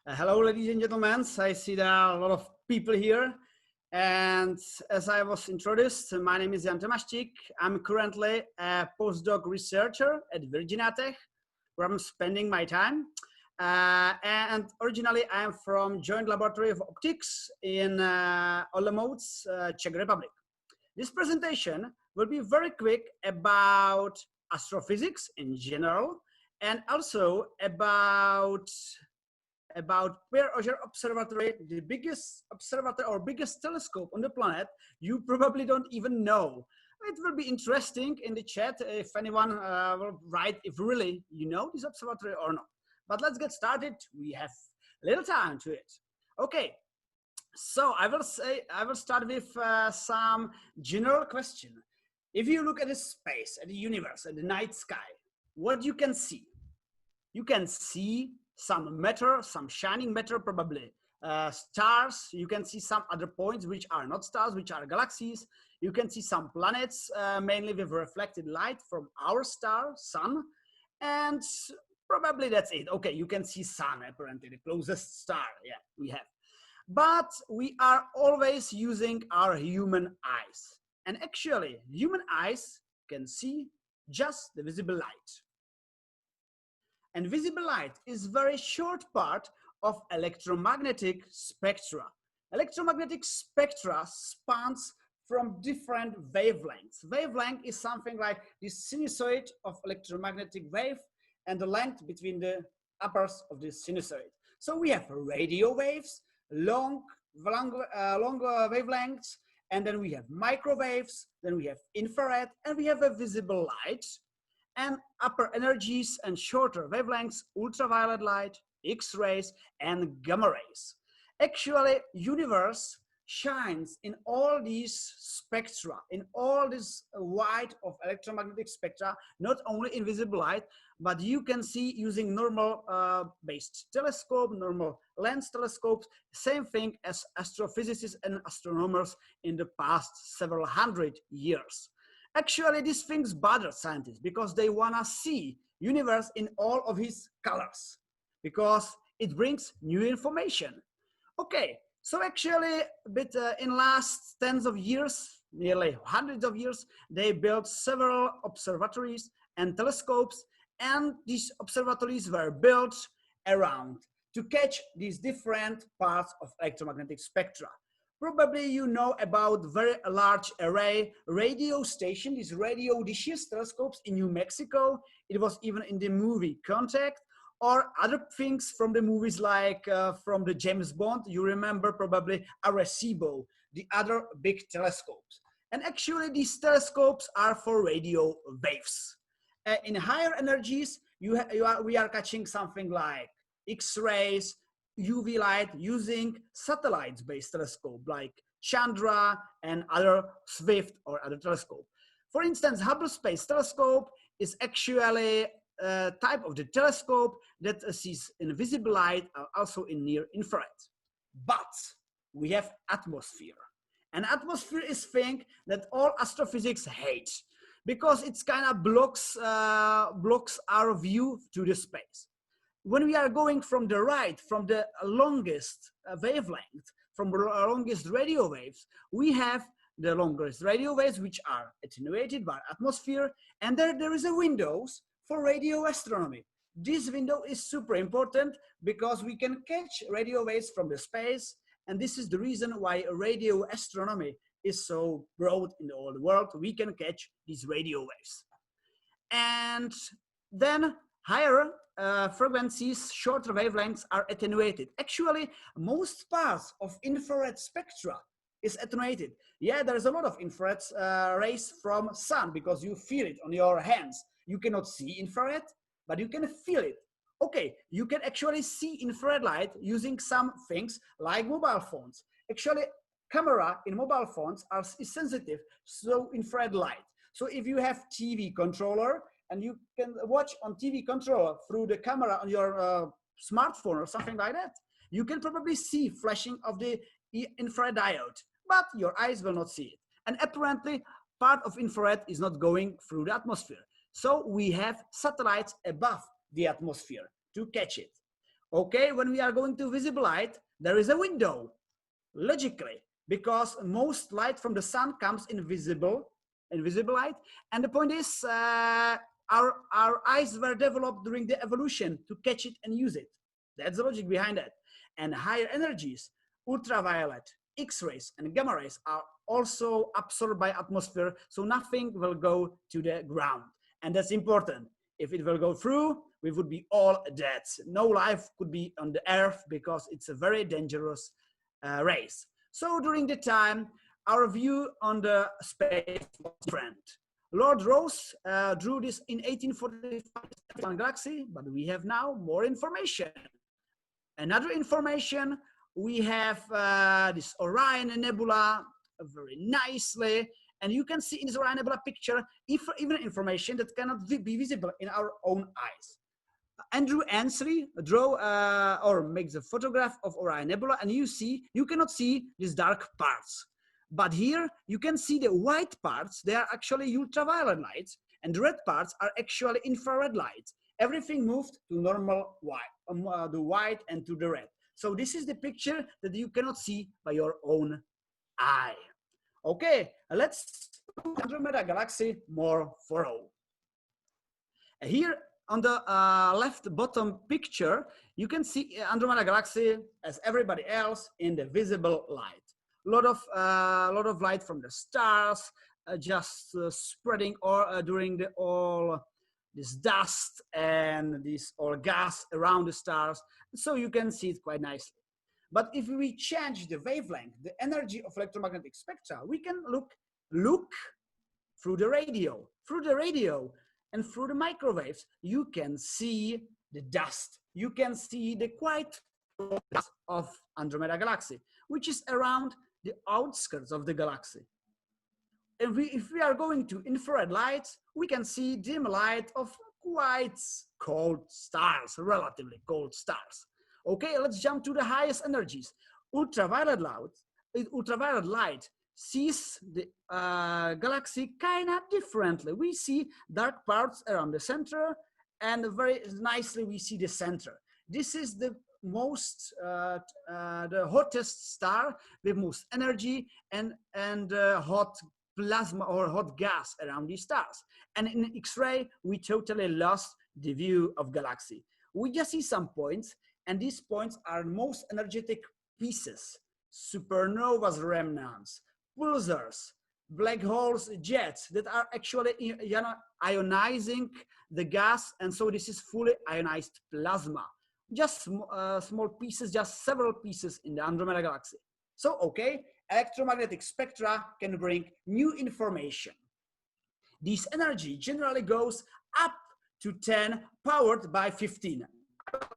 Hello, ladies and gentlemen. I see there are a lot of people here. And as I was introduced, my name is JaRon Tomáštík. I'm currently a postdoc researcher at Virginia Tech, where I'm spending my time. And originally, I'm from Joint Laboratory of Optics in Olomouc, Czech Republic. This presentation will be very quick about astrophysics in general, and also about Pierre Auger Observatory, the biggest observatory or biggest telescope on the planet. You probably don't even know. It will be interesting in the chat if anyone will write if really you know this observatory or not. But let's get started. We have little time to it. Okay, so I will start with some general question. If you look at the space, at the universe, at the night sky, what you can see? You can see some matter, some shining matter, probably stars. You can see some other points which are not stars, which are galaxies. You can see some planets, mainly with reflected light from our star, sun. And probably that's it. Okay, you can see sun, apparently, the closest star, yeah, we have. But we are always using our human eyes. And actually, human eyes can see just the visible light. And visible light is very short part of electromagnetic spectra. Electromagnetic spectra spans from different wavelengths. Wavelength is something like the sinusoid of electromagnetic wave and the length between the uppers of the sinusoid. So we have radio waves, long wavelengths, and then we have microwaves, then we have infrared, and we have a visible light, and upper energies and shorter wavelengths, ultraviolet light, X-rays, and gamma rays. Actually, universe shines in all these spectra, in all this wide of electromagnetic spectra, not only in visible light, but you can see using normal based telescope, normal lens telescopes, same thing as astrophysicists and astronomers in the past several hundred years. Actually, these things bother scientists because they want to see universe in all of its colors, because it brings new information. Okay, so actually, in last tens of years, nearly hundreds of years, they built several observatories and telescopes, and these observatories were built around to catch these different parts of electromagnetic spectra. Probably you know about very large array radio station, these radio dishes, telescopes in New Mexico. It was even in the movie Contact, or other things from the movies like from the James Bond. You remember probably Arecibo, the other big telescopes. And actually these telescopes are for radio waves. In higher energies, we are catching something like X-rays, UV light using satellites-based telescope like Chandra and other Swift or other telescope. For instance, Hubble Space Telescope is actually a type of the telescope that sees invisible light, also in near infrared. But we have atmosphere. And atmosphere is thing that all astrophysics hate, because it kind of blocks our view to the space. When we are going from the right, from the longest wavelength, from the longest radio waves, we have the longest radio waves, which are attenuated by atmosphere, and there is a windows for radio astronomy. This window is super important because we can catch radio waves from the space, and this is the reason why radio astronomy is so broad in the whole world. We can catch these radio waves. And then higher frequencies, shorter wavelengths are attenuated. Actually, most parts of infrared spectra is attenuated. Yeah, there's a lot of infrared rays from sun because you feel it on your hands. You cannot see infrared, but you can feel it. Okay, you can actually see infrared light using some things like mobile phones. Actually, camera in mobile phones is sensitive to infrared light. So if you have TV controller, and you can watch on TV controller through the camera on your smartphone or something like that, you can probably see flashing of the infrared diode, but your eyes will not see it. And apparently, part of infrared is not going through the atmosphere. So we have satellites above the atmosphere to catch it. Okay, when we are going to visible light, there is a window, logically, because most light from the sun comes in visible light. And the point is, our eyes were developed during the evolution to catch it and use it. That's the logic behind it. And higher energies, ultraviolet, X-rays, and gamma rays are also absorbed by atmosphere, so nothing will go to the ground. And that's important. If it will go through, we would be all dead. No life could be on the earth because it's a very dangerous rays. So during the time, our view on the space was different. Lord Rosse drew this in 1845 galaxy, but we have now more information. Another information, we have this Orion Nebula very nicely, and you can see in this Orion Nebula picture even information that cannot be visible in our own eyes. Andrew Ansley makes a photograph of Orion Nebula, and you cannot see these dark parts. But here you can see the white parts. They are actually ultraviolet lights, and the red parts are actually infrared lights. Everything moved to normal white, the white and to the red. So this is the picture that you cannot see by your own eye. Okay, let's look at Andromeda Galaxy more thorough. Here on the left bottom picture, you can see Andromeda Galaxy as everybody else in the visible light. A lot of light from the stars, just spreading during all this dust and this all gas around the stars, so you can see it quite nicely. But if we change the wavelength, the energy of electromagnetic spectra, we can look through the radio. Through the radio and through the microwaves, you can see the dust. You can see the quite dust of Andromeda Galaxy, which is around the outskirts of the galaxy. And if we are going to infrared lights, we can see dim light of quite cold stars, relatively cold stars. Okay, let's jump to the highest energies. Ultraviolet light sees the galaxy kind of differently. We see dark parts around the center, and very nicely we see the center. This is the the hottest star with most energy and hot plasma or hot gas around these stars. And in X-ray, we totally lost the view of galaxy. We just see some points, and these points are most energetic pieces: supernovas remnants, pulsars, black holes, jets that are actually ionizing the gas, and so this is fully ionized plasma. Just small pieces, just several pieces in the Andromeda Galaxy. So, okay, electromagnetic spectra can bring new information. This energy generally goes up to 10 powered by 15.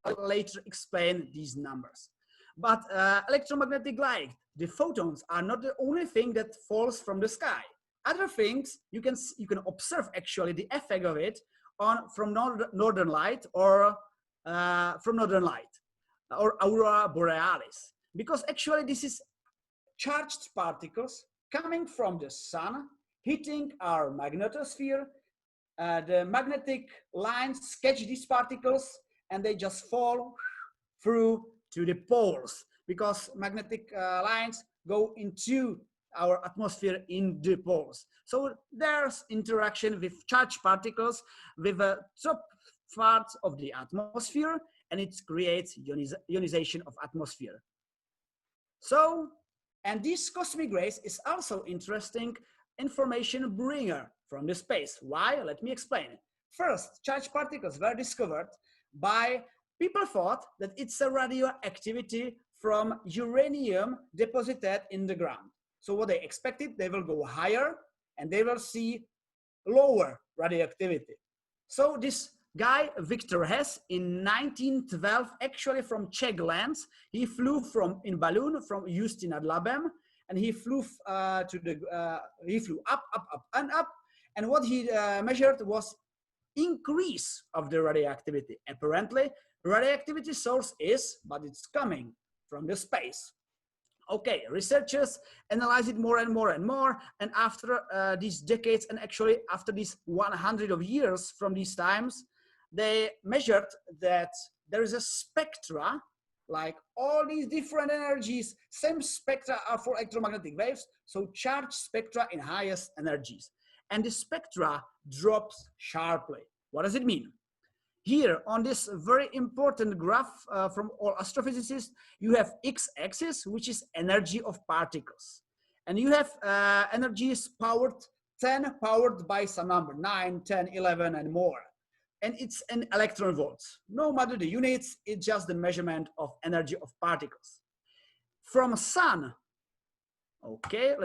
I'll later explain these numbers. But electromagnetic light, the photons, are not the only thing that falls from the sky. Other things, you can observe actually the effect of it from northern light or aurora borealis, because actually this is charged particles coming from the sun, hitting our magnetosphere. The magnetic lines catch these particles and they just fall through to the poles, because magnetic lines go into our atmosphere in the poles. So there's interaction with charged particles with the top parts of the atmosphere, and it creates ionization of atmosphere. So, and this cosmic rays is also interesting information bringer from the space. Why? Let me explain. First, charged particles were discovered by people thought that it's a radioactivity from uranium deposited in the ground. So what they expected, they will go higher and they will see lower radioactivity. So this guy, Victor Hess, in 1912, actually from Czech lands, he flew in balloon from Houston ad Labem, and he flew up, and up. And what he measured was increase of the radioactivity. Apparently, radioactivity source is, but it's coming from the space. Okay, researchers analyze it more and more and more, and after these decades, and actually after these 100 of years from these times, they measured that there is a spectra, like all these different energies, same spectra are for electromagnetic waves, so charged spectra in highest energies. And the spectra drops sharply. What does it mean? Here on this very important graph from all astrophysicists, you have x-axis, which is energy of particles. And you have energies powered 10 powered by some number, 9, 10, 11, and more. And it's in electron volts. No matter the units, it's just the measurement of energy of particles. From sun, okay,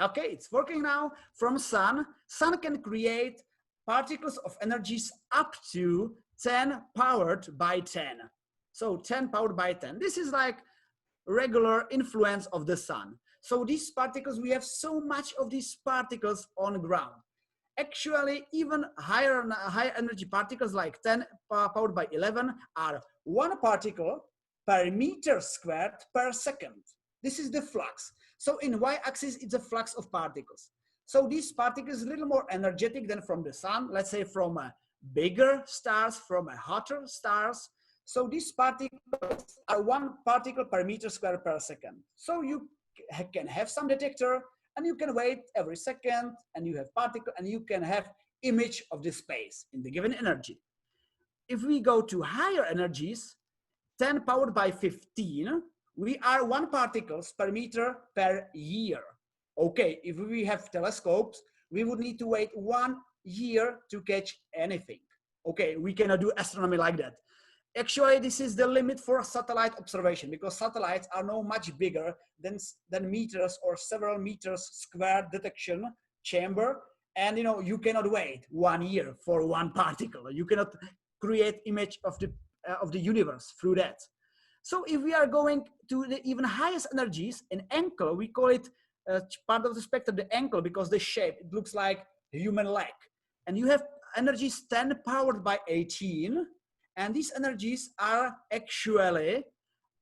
okay, it's working now. From sun can create particles of energies up to 10 powered by 10. So 10 powered by 10. This is like regular influence of the sun. So these particles, we have so much of these particles on the ground. Actually, even higher energy particles like 10 powered by 11 are 1 particle per meter squared per second. This is the flux. So in y-axis, it's a flux of particles. So these particles are a little more energetic than from the sun, let's say from bigger stars, from hotter stars. So these particles are 1 particle per meter squared per second. So you can have some detector and you can wait every second and you have particle and you can have image of the space in the given energy. If we go to higher energies, 10 powered by 15, we are 1 particles per meter per year. Okay, if we have telescopes, we would need to wait 1 year to catch anything. Okay, we cannot do astronomy like that. Actually, this is the limit for satellite observation because satellites are no much bigger than meters or several meters squared detection chamber. And you cannot wait 1 year for 1 particle. You cannot create image of the universe through that. So if we are going to the even highest energies in ankle, we call it part of the spectrum, the ankle, because the shape, it looks like a human leg. And you have energies 10 powered by 18. And these energies are actually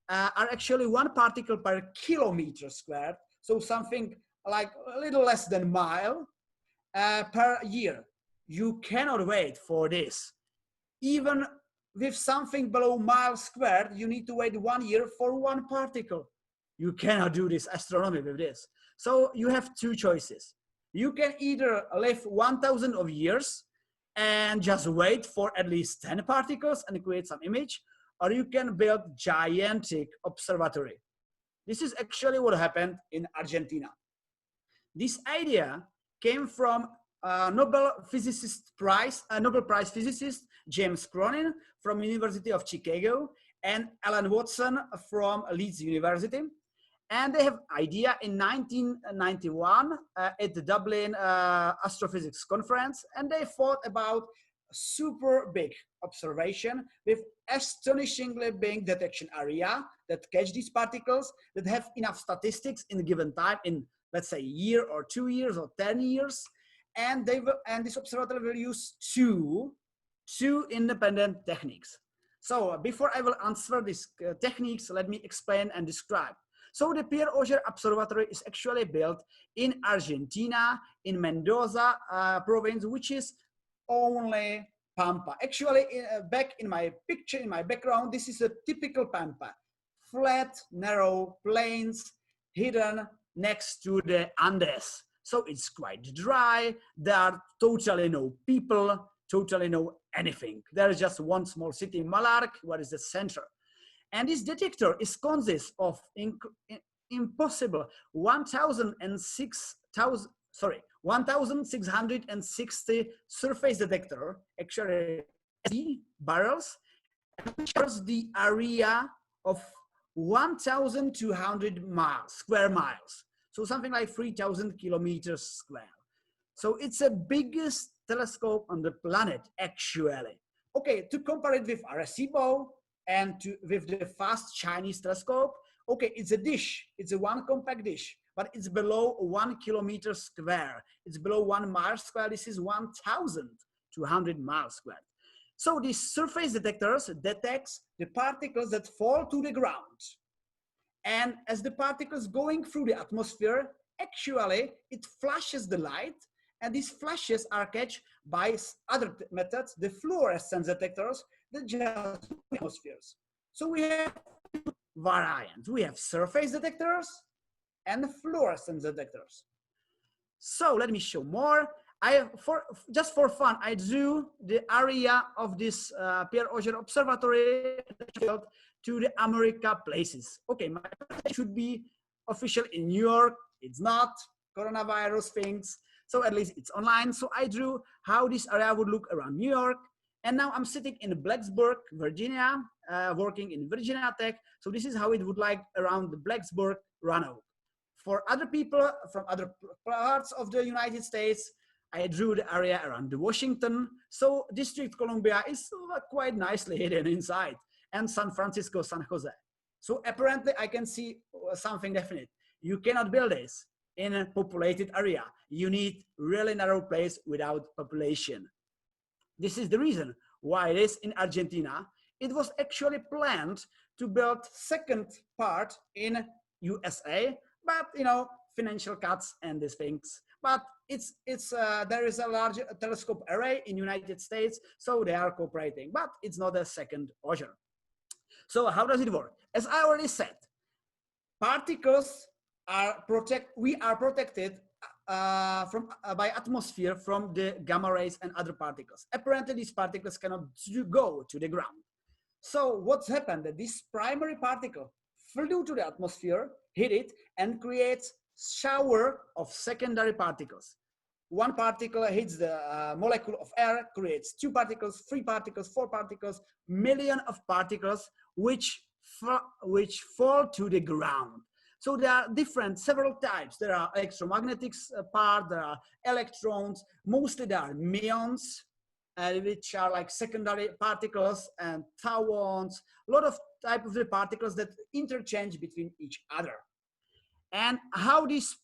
1 particle per kilometer squared. So something like a little less than a mile per year. You cannot wait for this. Even with something below mile squared, you need to wait 1 year for 1 particle. You cannot do this astronomy with this. So you have 2 choices. You can either live 1,000 of years and just wait for at least 10 particles and create some image, or you can build gigantic observatory. This is actually what happened in Argentina. This idea came from Nobel Prize physicist James Cronin from University of Chicago and Alan Watson from Leeds University. And they have idea in 1991 at the Dublin Astrophysics Conference, and they thought about super big observation with astonishingly big detection area that catch these particles, that have enough statistics in a given time, in let's say a year or 2 years or 10 years, and this observatory will use two independent techniques. So before I will answer these techniques, let me explain and describe. So the Pierre Auger Observatory is actually built in Argentina, in Mendoza province, which is only Pampa. Actually, back in my picture, in my background, this is a typical Pampa. Flat, narrow plains, hidden next to the Andes. So it's quite dry. There are totally no people, totally no anything. There is just one small city, Malarc, what is the center. And this detector consists of impossible 1,660 surface detector, actually barrels, and measures the area of 1,200 square miles. So something like 3,000 kilometers square. So it's the biggest telescope on the planet, actually. Okay, to compare it with Arecibo, and with the fast Chinese telescope, okay, it's a dish, it's a 1 compact dish, but it's below 1 kilometer square. It's below 1 mile square. This is 1,200 miles square. So these surface detectors detects the particles that fall to the ground. And as the particles going through the atmosphere, actually it flashes the light, and these flashes are catched by other methods, the fluorescence detectors, the just atmospheres. So we have variants. We have surface detectors and fluorescence detectors. So let me show more. Just for fun, I drew the area of this Pierre Auger Observatory to the America places. Okay, my presentation should be official in New York. It's not coronavirus things, so at least it's online. So I drew how this area would look around New York. And now I'm sitting in Blacksburg, Virginia, working in Virginia Tech. So this is how it would like around the Blacksburg, Roanoke. For other people from other parts of the United States, I drew the area around the Washington. So District Columbia is quite nicely hidden inside, and San Francisco, San Jose. So apparently I can see something definite. You cannot build this in a populated area. You need really narrow place without population. This is the reason why it is in Argentina. It was actually planned to build second part in USA, but you know, financial cuts and these things. But there is a large telescope array in United States, so they are cooperating, but it's not a second Auger. So how does it work? As I already said, particles are we are protected by atmosphere from the gamma rays and other particles. Apparently these particles cannot go to the ground. So what's happened? That this primary particle flew to the atmosphere, hit it, and creates shower of secondary particles. One particle hits the molecule of air, creates 2 particles, 3 particles, 4 particles, million of particles which fall to the ground. So there are several types. There are electromagnetic part, there are electrons, mostly there are muons, which are like secondary particles, and tauons, a lot of type of the particles that interchange between each other. And how this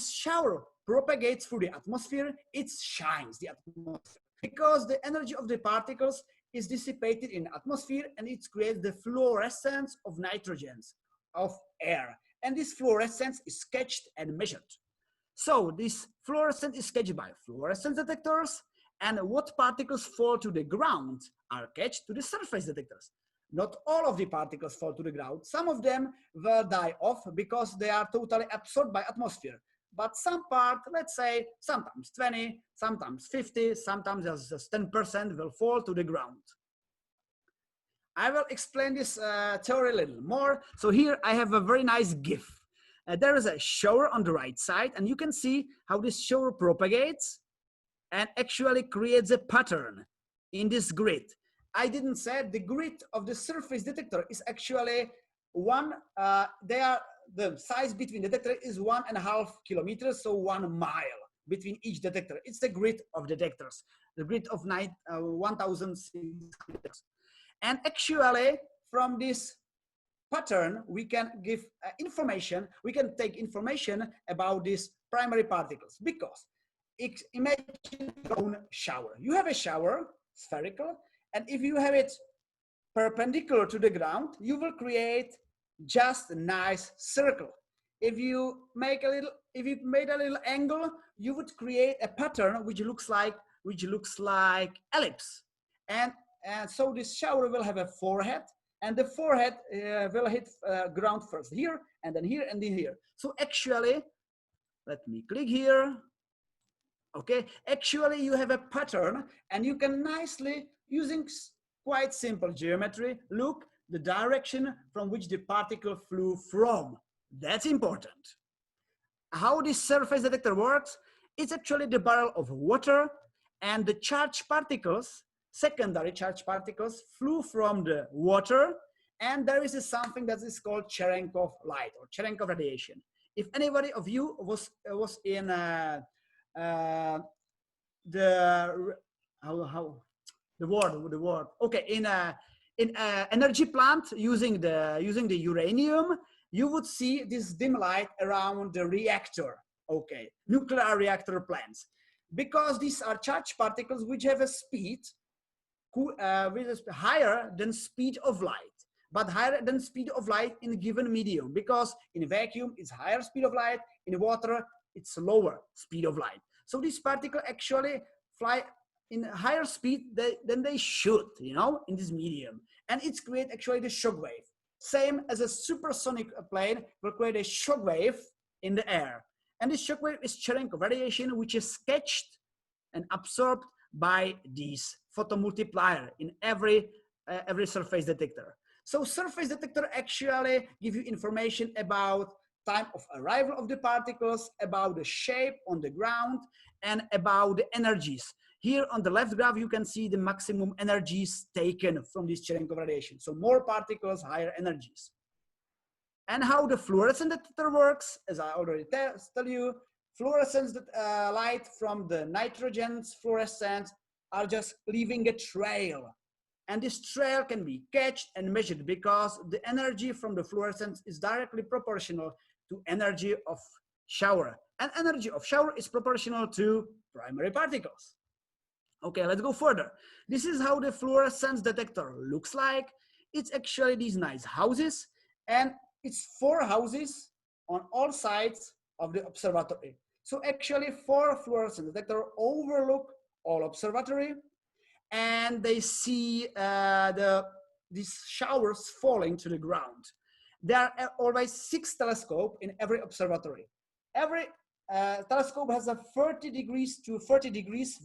shower propagates through the atmosphere, it shines the atmosphere. Because the energy of the particles is dissipated in the atmosphere, and it creates the fluorescence of nitrogens, of air. And this fluorescence is sketched and measured. So this fluorescence is sketched by fluorescence detectors, and what particles fall to the ground are catched to the surface detectors. Not all of the particles fall to the ground. Some of them will die off because they are totally absorbed by atmosphere. But some part, let's say, sometimes 20, sometimes 50, sometimes just 10% will fall to the ground. I will explain this theory a little more. So here I have a very nice GIF. There is a shower on the right side, and you can see how this shower propagates and actually creates a pattern in this grid. I didn't say the grid of the surface detector is actually the size between detector is 1.5 kilometers, so 1 mile between each detector. It's the grid of detectors, the grid of 1,600. And actually, from this pattern, we can give information, we can take information about these primary particles, because imagine your own shower. You have a shower, spherical, and if you have it perpendicular to the ground, you will create just a nice circle. If you made a little angle, you would create a pattern which looks like ellipse. And so this shower will have a forehead, and the forehead will hit ground first here, and then here, and then here. So actually, let me click here. Okay, actually you have a pattern, and you can nicely, using quite simple geometry, look the direction from which the particle flew from. That's important. How this surface detector works, it's actually the barrel of water, and the charged particles, secondary charged particles, flew from the water, and there is something that is called Cherenkov light or Cherenkov radiation. If anybody of you was in the word okay, in energy plant using the uranium, you would see this dim light around the reactor. Okay, nuclear reactor plants, because these are charged particles which have a speed which is higher than speed of light, but higher than speed of light in a given medium, because in a vacuum it's higher speed of light, in water it's lower speed of light. So this particle actually fly in higher speed than they should, you know, in this medium. And it's create actually the shock wave. Same as a supersonic plane will create a shock wave in the air. And this shock wave is Cherenkov radiation, which is catched and absorbed by this photomultiplier in every surface detector. So surface detector actually give you information about time of arrival of the particles, about the shape on the ground, and about the energies. Here on the left graph, you can see the maximum energies taken from this Cherenkov radiation. So more particles, higher energies. And how the fluorescence detector works, as I already tell you, fluorescence light from the nitrogen's fluorescence are just leaving a trail. And this trail can be catched and measured because the energy from the fluorescence is directly proportional to energy of shower. And energy of shower is proportional to primary particles. Okay, let's go further. This is how the fluorescence detector looks like. It's actually these nice houses, and it's 4 houses on all sides of the observatory. So actually 4 fluorescence detectors overlook all observatory, and they see these showers falling to the ground. There are always 6 telescopes in every observatory. Every telescope has a 30 degrees to 30 degrees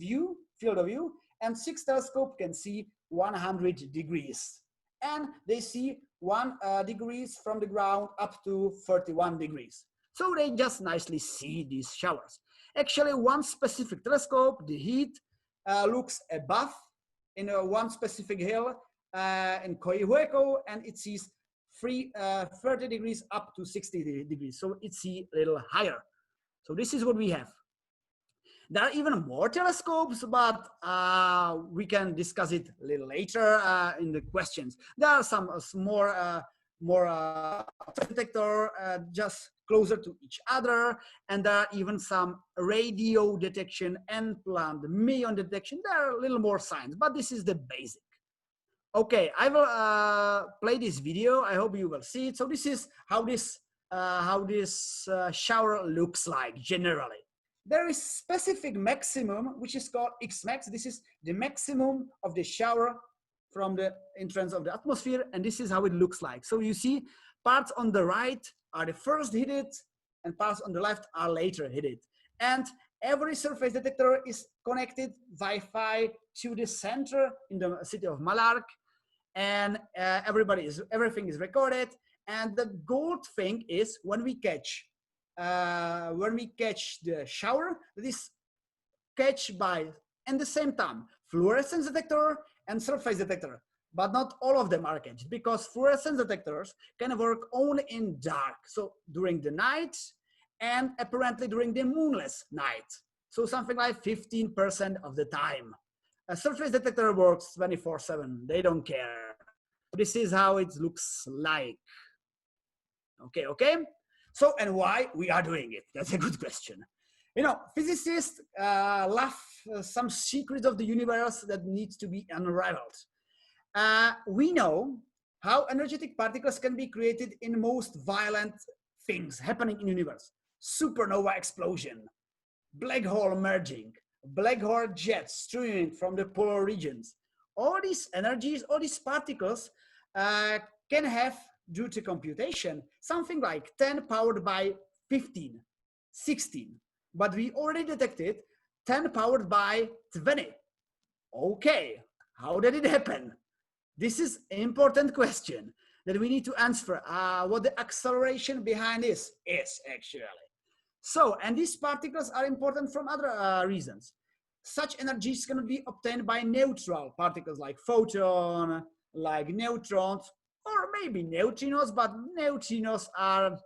field of view, and 6 telescopes can see 100 degrees. And they see 1 degrees from the ground up to 31 degrees. So they just nicely see these showers. Actually, one specific telescope, the heat, looks above in one specific hill in Coihueco, and it sees 30 degrees up to 60 degrees. So it sees a little higher. So this is what we have. There are even more telescopes, but we can discuss it a little later in the questions. There are some more detector just closer to each other, and there are even some radio detection and plant muon detection. There are a little more science, but this is the basic. Okay, I will play this video. I hope you will see it. So this is how this shower looks like generally. There is specific maximum, which is called X-max. This is the maximum of the shower from the entrance of the atmosphere, and this is how it looks like. So you see parts on the right are the first hit it, and parts on the left are later hit it. And every surface detector is connected Wi-Fi to the center in the city of Malark, and everything is recorded. And the gold thing is when we catch the shower, this catch by at the same time fluorescence detector and surface detector, but not all of them are catched because fluorescence detectors can work only in dark, so during the night and apparently during the moonless night, so something like 15% of the time. A surface detector works 24/7. They don't care. This is how it looks like. Okay. So, and why we are doing it? That's a good question. You know, physicists love some secrets of the universe that needs to be unraveled. We know how energetic particles can be created in most violent things happening in the universe. Supernova explosion, black hole merging, black hole jets streaming from the polar regions. All these energies, all these particles can have, due to computation, something like 10 powered by 15, 16. But we already detected 10 powered by 20. Okay, how did it happen? This is an important question that we need to answer. What the acceleration behind this is actually. So, and these particles are important from other reasons. Such energies cannot be obtained by neutral particles like photon, like neutrons, or maybe neutrinos, but neutrinos are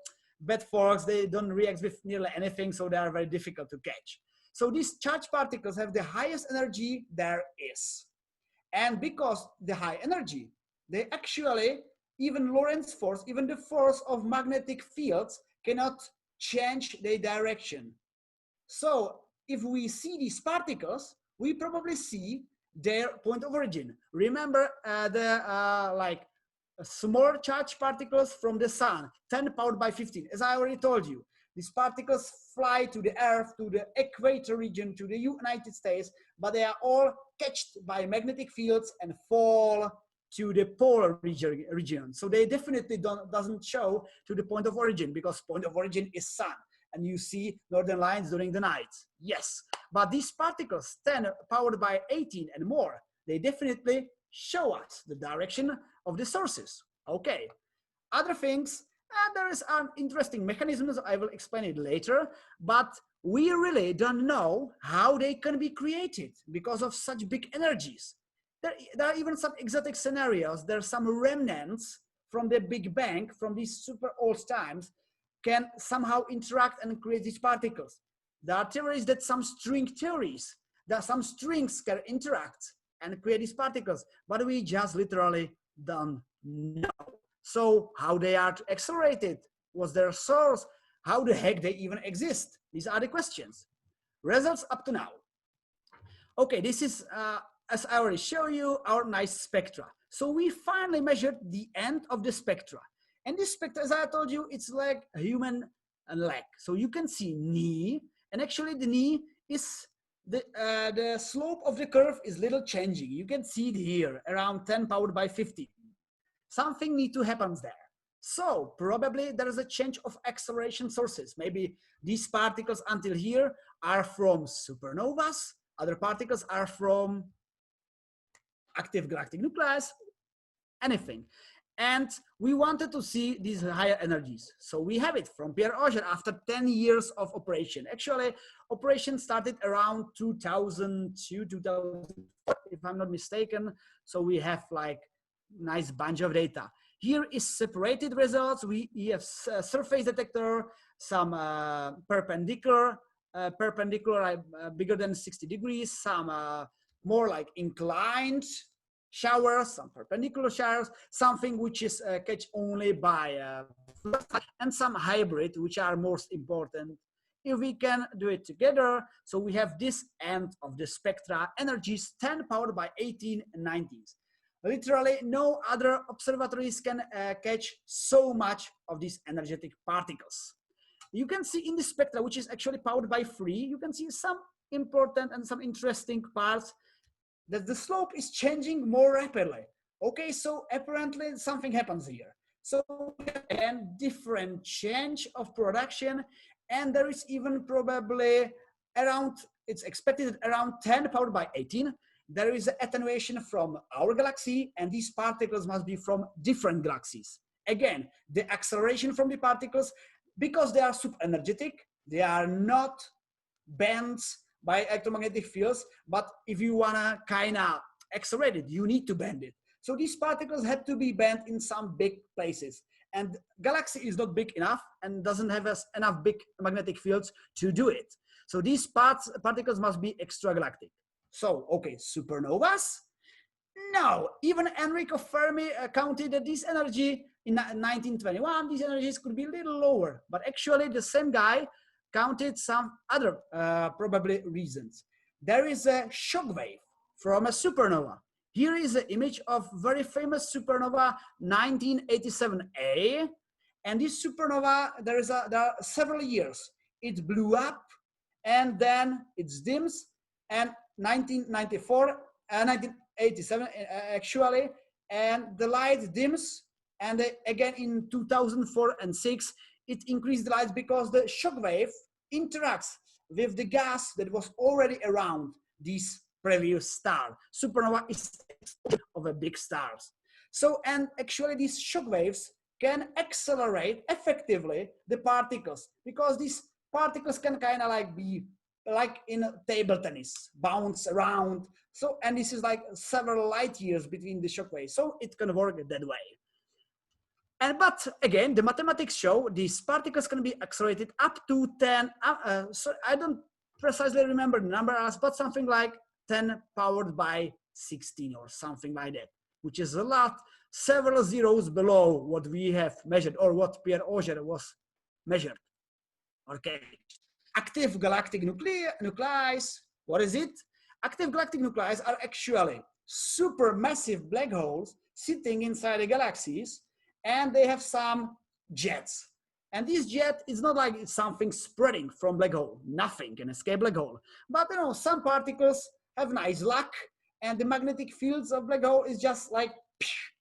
bad forks. They don't react with nearly anything, so they are very difficult to catch. So these charged particles have the highest energy there is. And because the high energy, they actually, even Lorentz force, even the force of magnetic fields cannot change their direction. So if we see these particles, we probably see their point of origin. Remember like small charged particles from the sun, 10 powered by 15, as I already told you. These particles fly to the Earth, to the equator region, to the United States, but they are all catched by magnetic fields and fall to the polar region. So they definitely doesn't show to the point of origin, because point of origin is sun, and you see northern lights during the night. Yes, but these particles, 10 powered by 18 and more, they definitely show us the direction of the sources. Okay, other things, there is interesting mechanisms, I will explain it later, but we really don't know how they can be created because of such big energies. There are even some exotic scenarios. There are some remnants from the Big Bang, from these super old times, can somehow interact and create these particles. There are theories that some string theories, that some strings can interact and create these particles, but we just literally don't know. So how they are accelerated? What's their source? How the heck they even exist? These are the questions. Results up to now. Okay, this is, as I already showed you, our nice spectra. So we finally measured the end of the spectra. And this spectra, as I told you, it's like a human leg. So you can see knee, and actually the knee is, the slope of the curve is little changing. You can see it here, around 10 powered by 50. Something need to happen there. So probably there is a change of acceleration sources. Maybe these particles until here are from supernovas. Other particles are from active galactic nuclei, anything. And we wanted to see these higher energies. So we have it from Pierre Auger after 10 years of operation. Actually, operation started around 2002, 2004, if I'm not mistaken. So we have like nice bunch of data. Here is separated results. We have surface detector, some perpendicular, bigger than 60 degrees, some more like inclined showers, some perpendicular showers, something which is catch only by and some hybrid, which are most important. If we can do it together, so we have this end of the spectra, energies 10 powered by 18 and 19s. Literally no other observatories can catch so much of these energetic particles. You can see in the spectra, which is actually powered by 3, you can see some important and some interesting parts, that the slope is changing more rapidly. Okay, so apparently something happens here. So again, different change of production, and there is even probably around, it's expected around 10 powered by 18. There is attenuation from our galaxy, and these particles must be from different galaxies. Again, the acceleration from the particles, because they are superenergetic, they are not bent by electromagnetic fields, but if you wanna kinda accelerate it, you need to bend it. So these particles had to be bent in some big places, and galaxy is not big enough and doesn't have enough big magnetic fields to do it. So these particles must be extragalactic. So, okay, supernovas? No, even Enrico Fermi counted that this energy in 1921, these energies could be a little lower, but actually the same guy counted some other probably reasons. There is a shock wave from a supernova. Here is an image of very famous supernova 1987A, and this supernova, there are several years. It blew up and then it dims, and 1994, 1987 actually, and the light dims, and again in 2004 and 6, it increased the light because the shock wave interacts with the gas that was already around this previous star. Supernova is of a big stars. So, and actually these shock waves can accelerate effectively the particles, because these particles can kind of like be like in a table tennis, bounce around. So, and this is like several light years between the shock waves. So it can work that way. And but again, the mathematics show these particles can be accelerated up to 10. So I don't precisely remember the number, but something like 10 powered by 16 or something like that, which is a lot, several zeros below what we have measured or what Pierre Auger was measured. Okay, active galactic nuclei. What is it? Active galactic nuclei are actually supermassive black holes sitting inside the galaxies, and they have some jets. And this jet is not like it's something spreading from black hole. Nothing can escape black hole. But you know, some particles have nice luck, and the magnetic fields of black hole is just like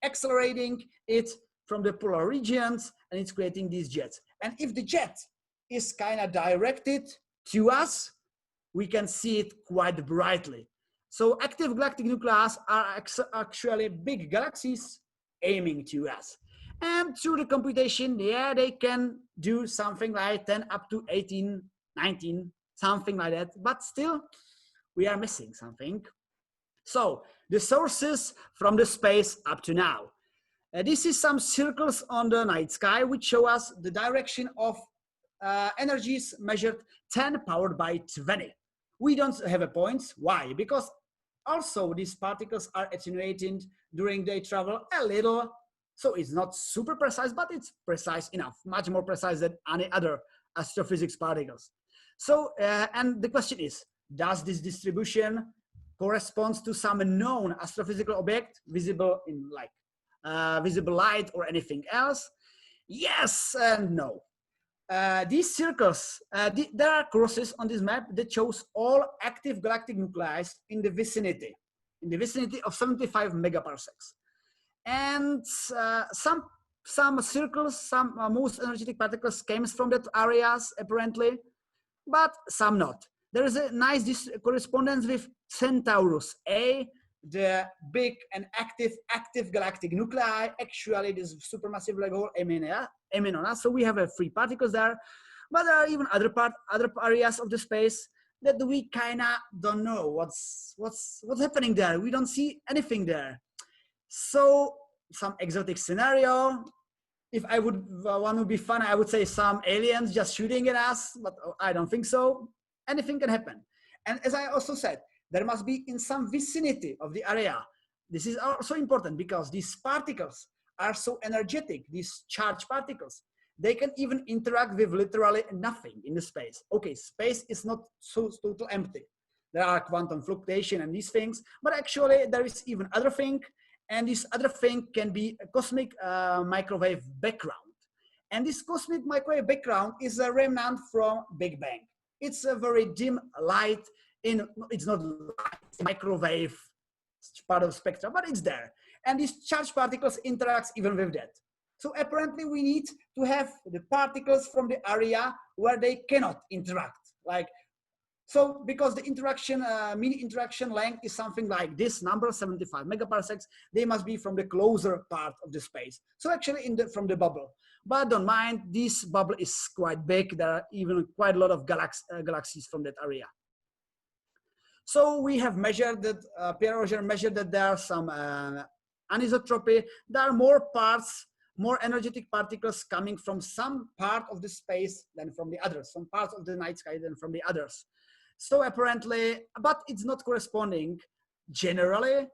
accelerating it from the polar regions, and it's creating these jets. And if the jet is kind of directed to us, we can see it quite brightly. So active galactic nuclei are actually big galaxies aiming to us. And through the computation, yeah, they can do something like 10 up to 18, 19, something like that. But still, we are missing something. So the sources from the space up to now. This is some circles on the night sky, which show us the direction of energies measured 10 powered by 20. We don't have a point. Why? Because also these particles are attenuated during their travel a little. So it's not super precise, but it's precise enough, much more precise than any other astrophysics particles. So, and the question is, does this distribution correspond to some known astrophysical object visible in like visible light or anything else? Yes and no. These circles, there are crosses on this map that shows all active galactic nuclei in the vicinity of 75 megaparsecs. And some circles, some most energetic particles came from that areas apparently, but some not. There is a nice correspondence with Centaurus A, the big and active galactic nuclei. Actually, this supermassive black hole aiming on us. So we have free particles there, but there are even other areas of the space that we kind of don't know what's happening there. We don't see anything there. So some exotic scenario. If I would want to be fun, I would say some aliens just shooting at us, but I don't think so. Anything can happen. And as I also said, there must be in some vicinity of the area. This is also important because these particles are so energetic, these charged particles. They can even interact with literally nothing in the space. Okay, space is not so total empty. There are quantum fluctuation and these things, but actually there is even other thing. And this other thing can be a cosmic microwave background. And this cosmic microwave background is a remnant from Big Bang. It's a very dim light. It's not light, it's microwave part of spectrum, but it's there. And these charged particles interact even with that. So apparently we need to have the particles from the area where they cannot interact. So because the interaction, mean interaction length is something like this number, 75 megaparsecs, they must be from the closer part of the space. So actually from the bubble. But don't mind, this bubble is quite big. There are even quite a lot of galaxies from that area. So we have measured that, Pierre Auger measured that there are some anisotropy. There are more parts, more energetic particles coming from some part of the space than from the others, some parts of the night sky than from the others. So apparently, but it's not corresponding. Generally,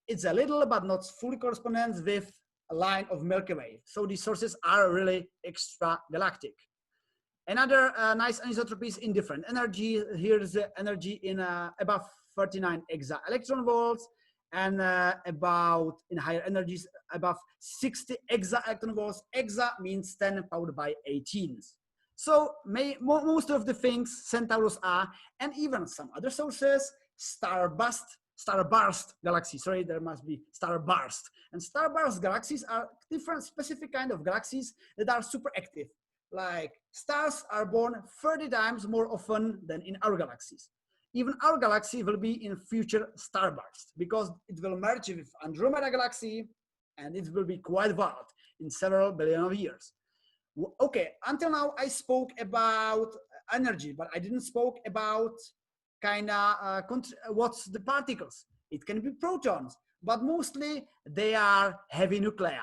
it's a little, but not fully correspondence with a line of Milky Way. So these sources are really extra galactic. Another nice anisotropy is in different energy. Here's the energy in above 39 exa electron volts, and about in higher energies above 60 exa electron volts. Exa means 10 powered by 18. So most of the things Centaurus are, and even some other sources, starburst galaxies. Sorry, there must be starburst. And starburst galaxies are different specific kind of galaxies that are super active. Like stars are born 30 times more often than in our galaxies. Even our galaxy will be in future starburst because it will merge with Andromeda galaxy, and it will be quite wild in several billion of years. Okay, until now I spoke about energy, but I didn't spoke about what's the particles. It can be protons, but mostly they are heavy nuclei,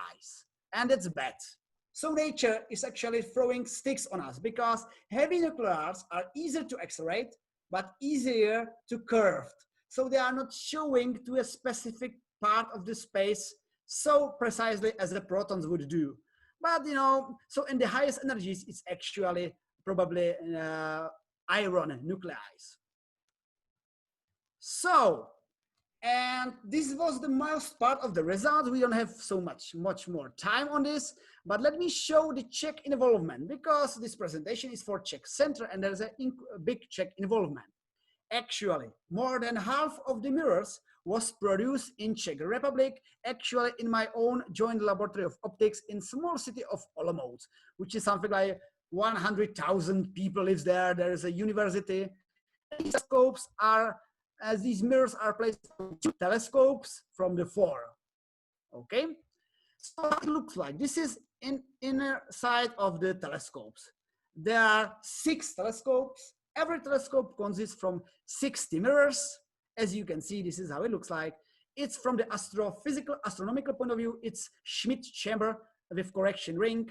and that's bad. So nature is actually throwing sticks on us because heavy nuclei are easier to accelerate, but easier to curve. So they are not showing to a specific part of the space so precisely as the protons would do. But you know, so in the highest energies, it's actually probably iron nuclei. So And this was the most part of the results. We don't have so much more time on this, but let me show the Czech involvement, because this presentation is for Czech Center and there's a big Czech involvement. Actually, more than half of the mirrors was produced in Czech Republic, actually in my own joint laboratory of optics in small city of Olomouc, which is something like 100,000 people lives there. There is a university. And these scopes are, as these mirrors are placed on 2 telescopes from the 4. Okay, so it looks like this is in inner side of the telescopes. There are 6 telescopes. Every telescope consists from 60 mirrors. As you can see, this is how it looks like. It's from the astronomical point of view, it's Schmidt chamber with correction ring.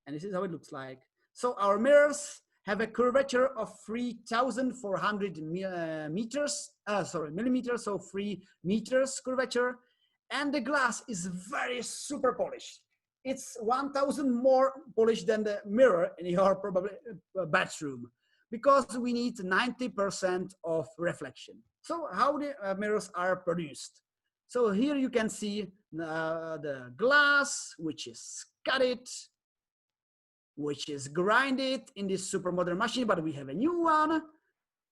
And this is how it looks like. So our mirrors have a curvature of 3,400 millimeters, so 3 meters curvature. And the glass is very super polished. It's 1,000 more polished than the mirror in your probably bathroom, because we need 90% of reflection. So how the mirrors are produced? So here you can see the glass, which is cutted, which is grinded in this super modern machine, but we have a new one.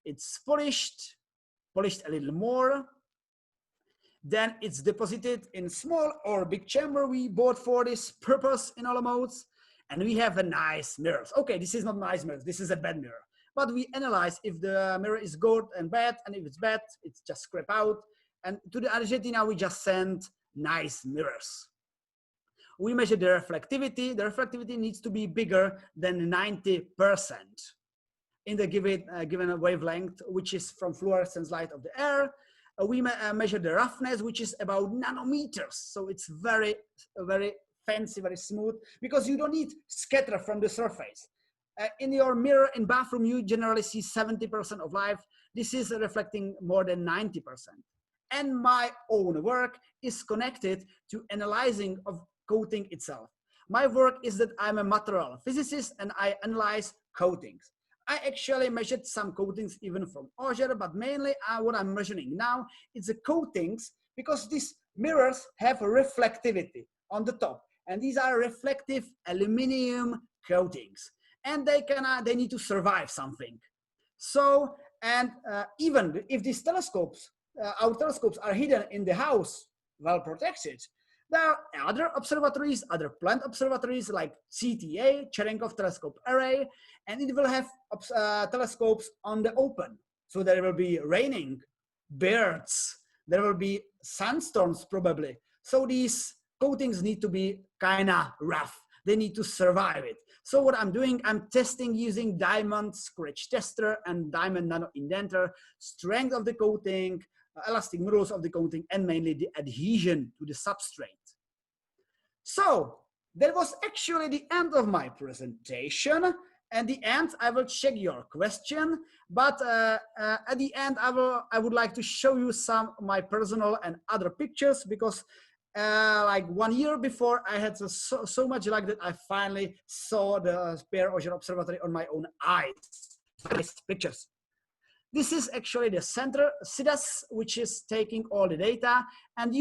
It's polished a little more. Then it's deposited in small or big chamber we bought for this purpose in Olomouc, and we have a nice mirrors. Okay, this is not nice mirrors, this is a bad mirror. But we analyze if the mirror is good and bad, and if it's bad, it's just scrap out. And to the Argentina, we just send nice mirrors. We measure the reflectivity. The reflectivity needs to be bigger than 90% in the given wavelength, which is from fluorescence light of the air. We measure the roughness, which is about nanometers. So it's very, very fancy, very smooth, because you don't need scatter from the surface. In your mirror in bathroom, you generally see 70% of light. This is reflecting more than 90%. And my own work is connected to analyzing of coating itself. My work is that I'm a material physicist and I analyze coatings. I actually measured some coatings even from Auger, but mainly what I'm measuring now is the coatings, because these mirrors have reflectivity on the top, and these are reflective aluminum coatings, and they need to survive something. So, and even if these telescopes, our telescopes are hidden in the house, well protected, there are other observatories, other planned observatories like CTA, Cherenkov Telescope Array, and it will have telescopes on the open. So there will be raining, birds, there will be sandstorms probably. So these coatings need to be kind of rough. They need to survive it. So what I'm doing, I'm testing using diamond scratch tester and diamond nano indenter, strength of the coating, elastic modulus of the coating, and mainly the adhesion to the substrate. So that was actually the end of my presentation. At the end, I will check your question, but at the end, I would like to show you some of my personal and other pictures, because like 1 year before, I had so much luck that I finally saw the Pierre Auger Observatory on my own eyes. Nice pictures. This is actually the center CIDAS, which is taking all the data, and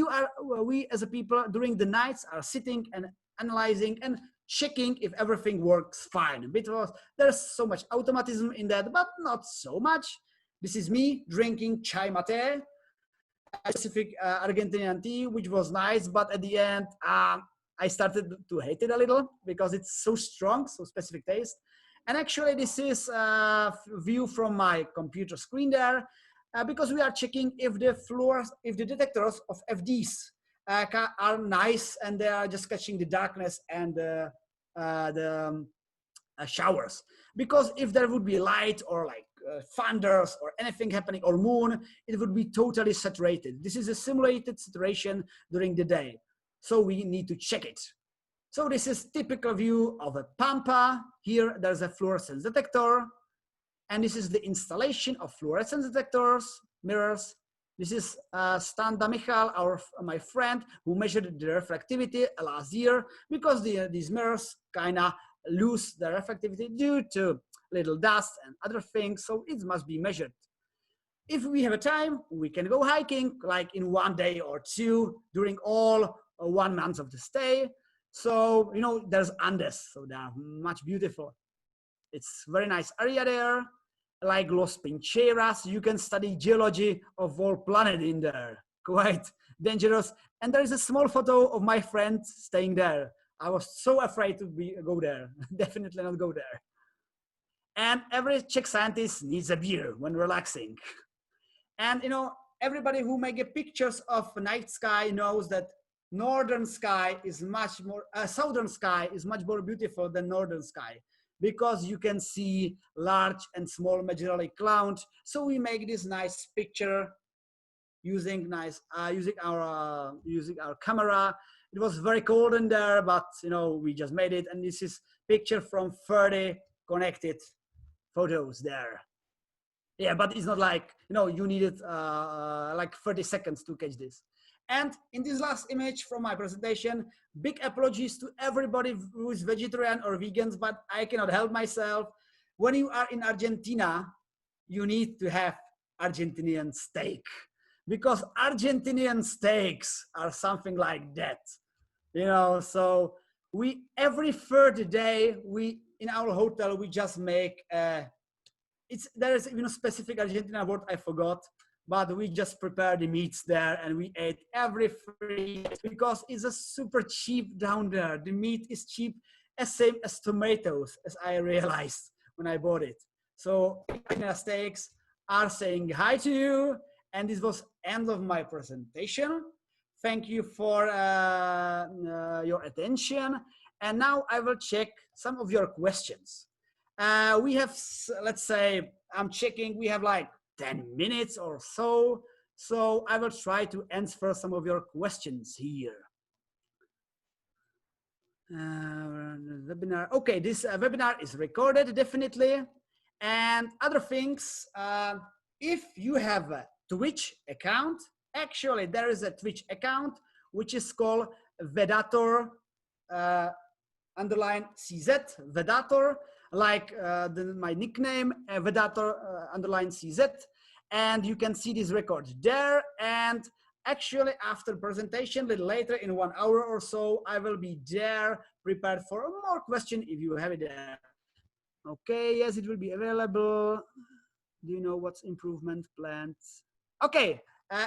we as a people during the nights are sitting and analyzing and checking if everything works fine. Because there's so much automatism in that, but not so much. This is me drinking chai mate, specific Argentinian tea, which was nice, but at the end, I started to hate it a little because it's so strong, so specific taste. And actually, this is a view from my computer screen there, because we are checking if the detectors of FDs are nice and they are just catching the darkness and the showers. Because if there would be light or like thunders or anything happening, or moon, it would be totally saturated. This is a simulated saturation during the day, so we need to check it. So this is typical view of a pampa. Here there's a fluorescence detector, and this is the installation of fluorescence detectors, mirrors. This is Stan Damichal, my friend, who measured the reflectivity last year, because these mirrors kind of lose their reflectivity due to little dust and other things, so it must be measured. if we have a time, we can go hiking like in 1 day or 2 during all 1 month of the stay. So, there's Andes, so they are much beautiful. It's very nice area there, like Los Pincheras. You can study geology of all planet in there. Quite dangerous. And there is a small photo of my friend staying there. I was so afraid to go there. Definitely not go there. And every Czech scientist needs a beer when relaxing. And everybody who make pictures of night sky knows that northern sky is much more, southern sky is much more beautiful than northern sky, because you can see large and small Magellanic clouds. So we make this nice picture using our camera. It was very cold in there, but we just made it. And this is picture from 30 connected photos there. Yeah, but it's not like, you needed like 30 seconds to catch this. And in this last image from my presentation, big apologies to everybody who is vegetarian or vegans, but I cannot help myself. When you are in Argentina, you need to have Argentinian steak, because Argentinian steaks are something like that. So every third day, in our hotel, we just make there is even a specific Argentina word I forgot, but we just prepare the meats there and we ate every 3 days, because it's a super cheap down there. The meat is cheap, as same as tomatoes, as I realized when I bought it. So steaks are saying hi to you, and this was end of my presentation. Thank you for your attention, and now I will check some of your questions. We have, let's say, I'm checking, we have like 10 minutes or so. So I will try to answer some of your questions here. Webinar. Okay, this webinar is recorded, definitely. And other things, if you have a Twitch account, actually there is a Twitch account which is called Vedator underline CZ, Vedator, like my nickname, Vedator underline CZ. And you can see this record there. And actually after presentation, a little later in 1 hour or so, I will be there prepared for more question if you have it there. Okay, yes, it will be available. Do you know what's improvement plans? Okay,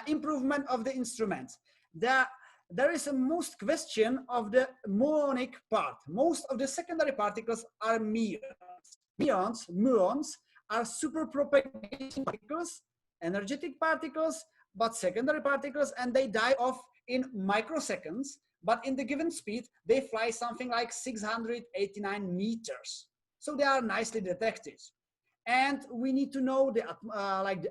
improvement of the instruments. There is a most question of the muonic part. Most of the secondary particles are muons. Muons are super propagating particles, energetic particles, but secondary particles, and they die off in microseconds. But in the given speed, they fly something like 689 meters. So they are nicely detected. And we need to know the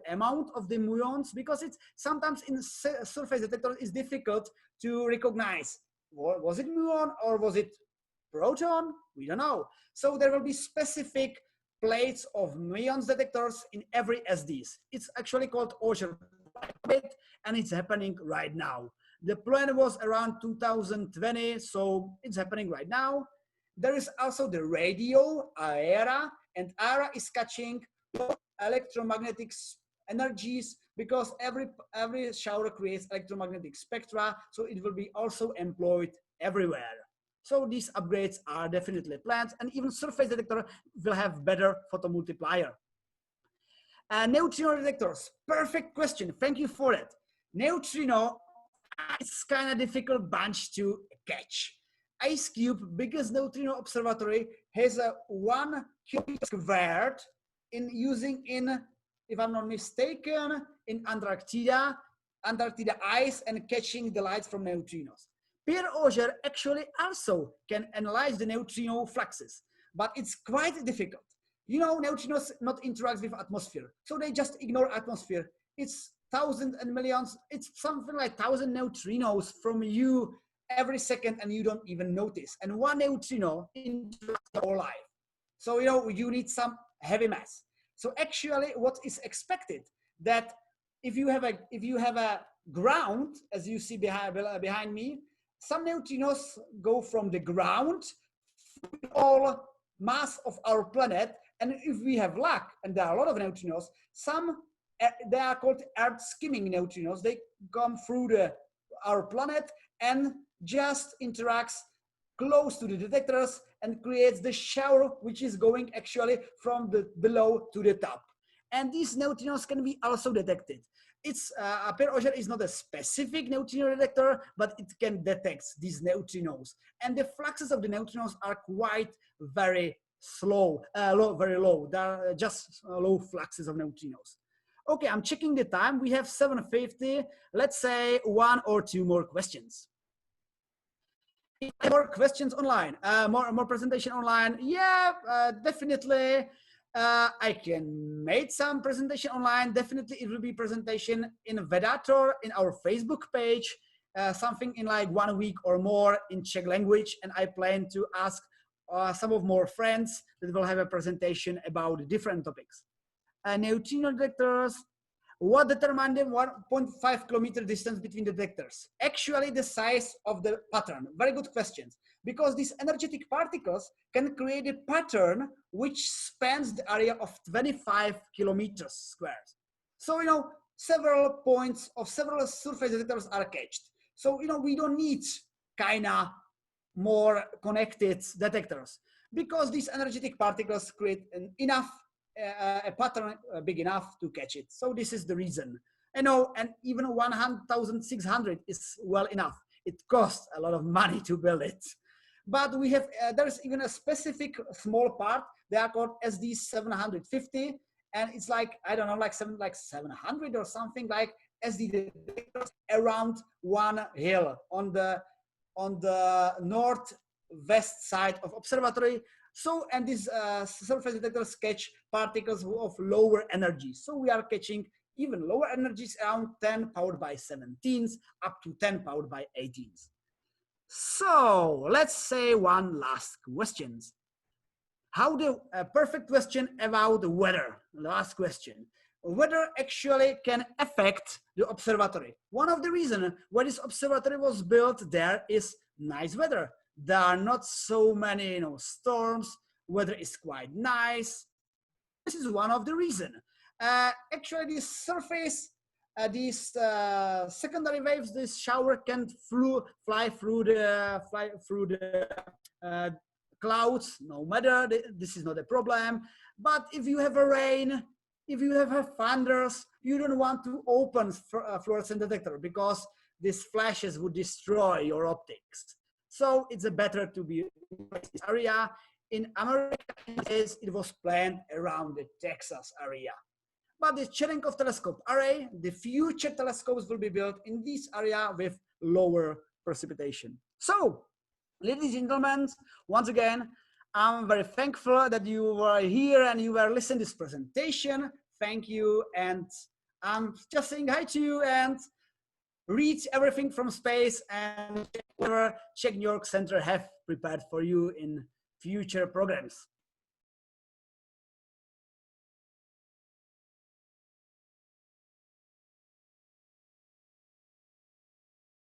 amount of the muons, because it's sometimes in surface detectors is difficult to recognize. Was it muon or was it proton? We don't know. So there will be specific plates of muons detectors in every SDs. It's actually called Auger, and it's happening right now. The plan was around 2020, so it's happening right now. There is also the radio, AERA, and AERA is catching electromagnetic energies, because every shower creates electromagnetic spectra, so it will be also employed everywhere. So these upgrades are definitely planned, and even surface detector will have better photomultiplier. Neutrino detectors, perfect question, thank you for it. Neutrino, it's kind of difficult bunch to catch. IceCube, biggest neutrino observatory, has a 1 kilometer squared if I'm not mistaken, in Antarctica ice and catching the lights from neutrinos. Pierre Auger actually also can analyze the neutrino fluxes, but it's quite difficult. Neutrinos not interact with atmosphere, so they just ignore atmosphere. It's thousands and millions, it's something like 1,000 neutrinos from you every second, and you don't even notice. And 1 neutrino interacts your life. So you need some heavy mass. So actually, what is expected that if you have a ground, as you see behind me, some neutrinos go from the ground through all mass of our planet, and if we have luck, and there are a lot of neutrinos, some they are called Earth skimming neutrinos. They come through our planet and just interacts close to the detectors and creates the shower, which is going actually from the below to the top. And these neutrinos can be also detected. It's Pierre Auger is not a specific neutrino detector, but it can detect these neutrinos. And the fluxes of the neutrinos are quite very slow, very low. They're just low fluxes of neutrinos. Okay, I'm checking the time. We have 7:50. Let's say one or two more questions. More questions online, more presentation online. Yeah, definitely. I can make some presentation online. Definitely, it will be presentation in Vedator in our Facebook page. Something in like 1 week or more in Czech language, and I plan to ask some of more friends that will have a presentation about different topics. Neutrino detectors. What determined the 1.5 kilometer distance between the detectors? Actually, the size of the pattern. Very good questions. Because these energetic particles can create a pattern which spans the area of 25 kilometers squares. So, you know, several points of several surface detectors are caged. So, you know, we don't need kind of more connected detectors because these energetic particles create enough a pattern big enough to catch it. So this is the reason. I know, and even 1,600 is well enough. It costs a lot of money to build it. But we have, there's even a specific small part. They are called SD 750. And it's like, I don't know, like 700 or something, like SD detectors around one hill on the northwest side of Observatory. So, and these surface detectors catch particles of lower energy. So we are catching even lower energies around 10 powered by 17s up to 10 powered by 18s. So let's say one last question. How the perfect question about the weather, last question. Weather actually can affect the observatory. One of the reasons why this observatory was built there is nice weather. There are not so many, storms. Weather is quite nice. This is one of the reasons. Actually, this surface, these secondary waves, this shower can fly through the clouds. No matter, this is not a problem. But if you have a rain, if you have thunders, you don't want to open a fluorescent detector because these flashes would destroy your optics. So it's better to be in this area. In America, it was planned around the Texas area. But the Cherenkov telescope array, the future telescopes will be built in this area with lower precipitation. So, ladies and gentlemen, once again, I'm very thankful that you were here and you were listening to this presentation. Thank you. And I'm just saying hi to you and read everything from space and whatever Czech New York Center have prepared for you in future programs.